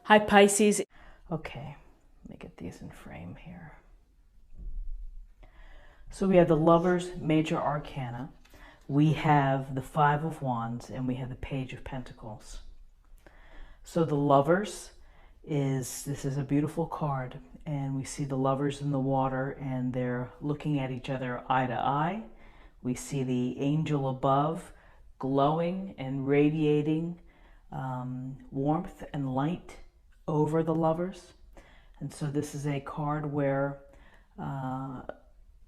Hi, Pisces. Okay, let me get these in frame here. So we have the Lovers Major Arcana. We have the Five of Wands, and we have the Page of Pentacles. So the Lovers this is a beautiful card, and we see the lovers in the water, and they're looking at each other eye to eye. We see the angel above glowing and radiating warmth and light over the lovers. And so this is a card where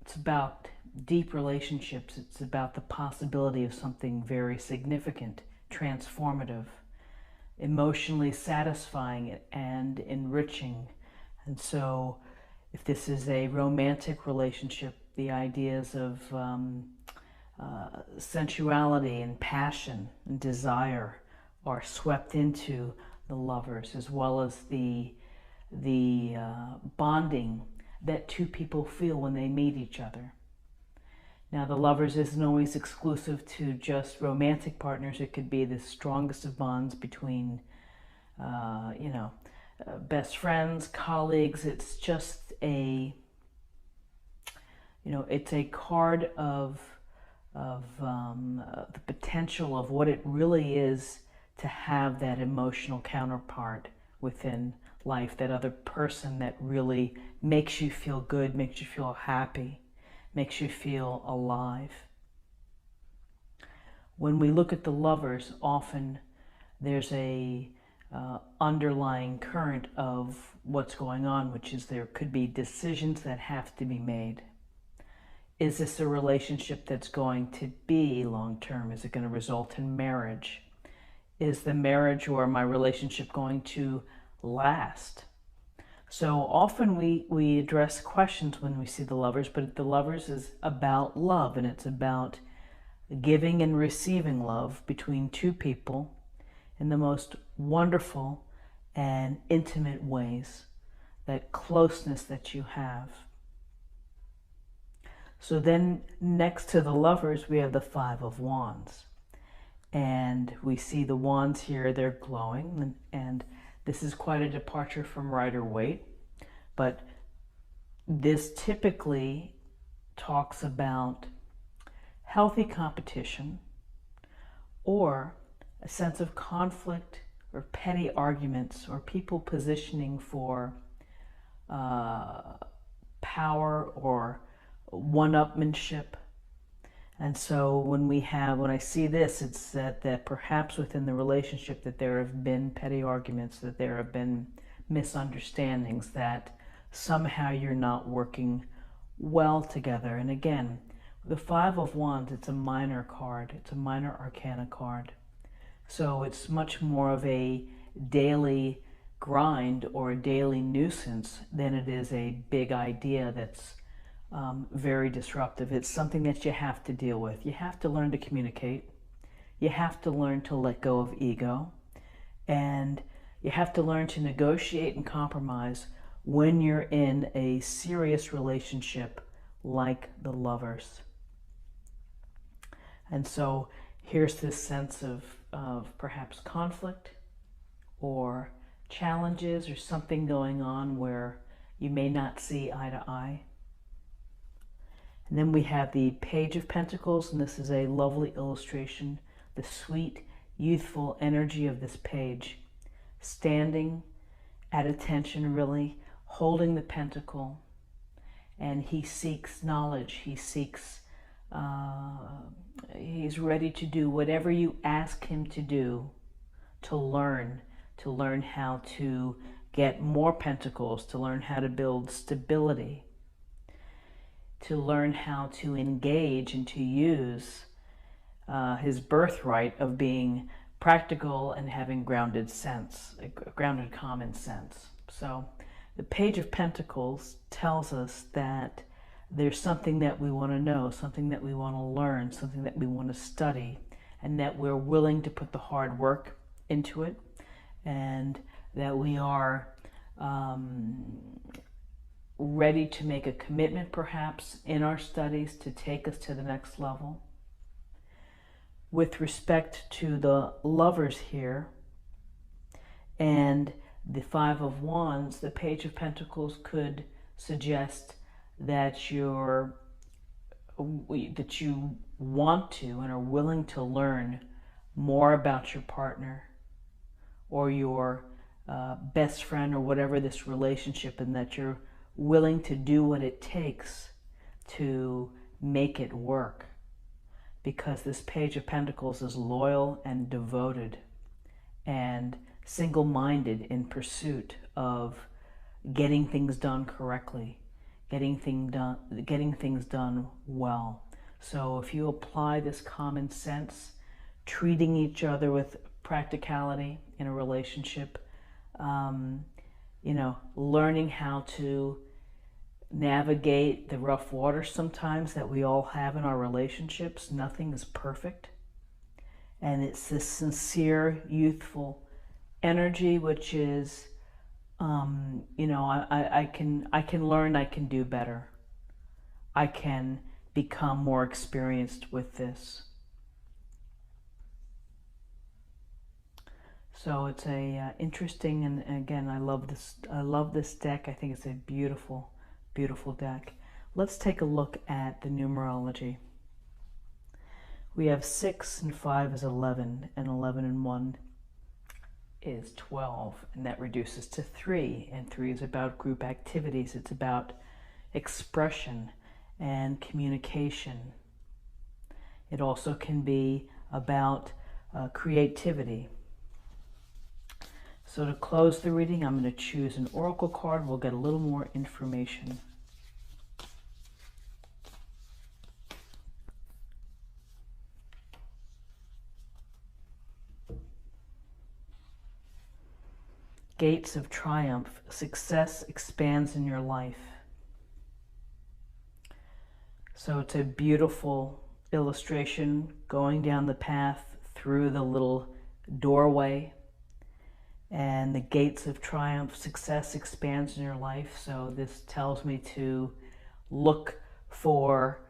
it's about deep relationships. It's about the possibility of something very significant, transformative, emotionally satisfying and enriching. And so if this is a romantic relationship, the ideas of sensuality and passion and desire are swept into the lovers, as well as the bonding that two people feel when they meet each other. Now, the lovers isn't always exclusive to just romantic partners. It could be the strongest of bonds between, best friends, colleagues. It's just it's a card of the potential of what it really is to have that emotional counterpart within life, that other person that really makes you feel good, makes you feel happy, makes you feel alive. When we look at the lovers, often there's a underlying current of what's going on, which is there could be decisions that have to be made. Is this a relationship that's going to be long-term? Is it going to result in marriage? Is the marriage or my relationship going to last? So often we address questions when we see the lovers, but the lovers is about love, and it's about giving and receiving love between two people in the most wonderful and intimate ways, that closeness that you have. So then next to the lovers, we have the Five of Wands. And we see the wands here, they're glowing, and this is quite a departure from Rider-Waite, but this typically talks about healthy competition or a sense of conflict or petty arguments or people positioning for power or one-upmanship. And so when I see this, it's that perhaps within the relationship that there have been petty arguments, that there have been misunderstandings, that somehow you're not working well together. And again, the Five of Wands, it's a minor card. It's a minor arcana card. So it's much more of a daily grind or a daily nuisance than it is a big idea that's very disruptive. It's something that you have to deal with. You have to learn to communicate. You have to learn to let go of ego. And you have to learn to negotiate and compromise when you're in a serious relationship like the lovers. And so here's this sense of perhaps conflict or challenges or something going on where you may not see eye to eye. And then we have the Page of Pentacles, and this is a lovely illustration, the sweet, youthful energy of this page, standing at attention, really, holding the pentacle, and he seeks knowledge, he's ready to do whatever you ask him to do, to learn how to get more pentacles, to learn how to build stability, to learn how to engage and to use his birthright of being practical and having grounded common sense. So the Page of Pentacles tells us that there's something that we want to know, something that we want to learn, something that we want to study, and that we're willing to put the hard work into it, and that we are ready to make a commitment perhaps in our studies to take us to the next level. With respect to the lovers here, and The Five of Wands, the Page of Pentacles could suggest that you want to and are willing to learn more about your partner or your best friend or whatever this relationship, and that you're willing to do what it takes to make it work. Because this Page of Pentacles is loyal and devoted and single-minded in pursuit of getting things done correctly, getting things done well. So if you apply this common sense, treating each other with practicality in a relationship, learning how to navigate the rough waters sometimes that we all have in our relationships. Nothing is perfect. And it's this sincere, youthful energy, which is, I can learn, I can do better. I can become more experienced with this. So it's a interesting, and again, I love this deck. I think it's a beautiful, beautiful deck. Let's take a look at the numerology. We have 6 and 5 is 11, and 11 and 1 is 12, and that reduces to 3, and 3 is about group activities. It's about expression and communication. It also can be about creativity. So to close the reading, I'm going to choose an oracle card. We'll get a little more information. Gates of Triumph. Success expands in your life. So it's a beautiful illustration going down the path through the little doorway. And the gates of triumph, success expands in your life. So this tells me to look for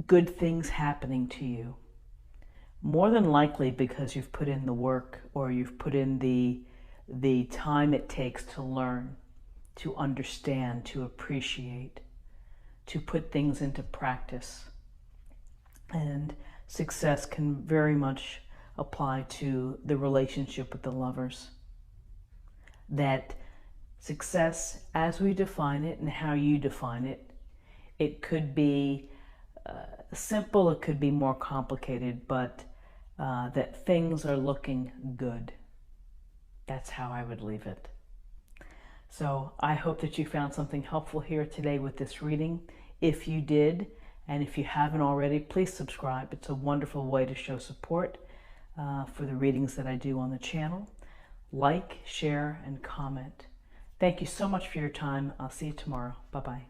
good things happening to you. More than likely because you've put in the work, or you've put in the time it takes to learn, to understand, to appreciate, to put things into practice. And success can very much apply to the relationship with the lovers. That success, as we define it and how you define it, it could be simple, it could be more complicated, but that things are looking good. That's how I would leave it. So I hope that you found something helpful here today with this reading. If you did, and if you haven't already, please subscribe. It's a wonderful way to show support for the readings that I do on the channel. Like, share, and comment. Thank you so much for your time. I'll see you tomorrow. Bye-bye.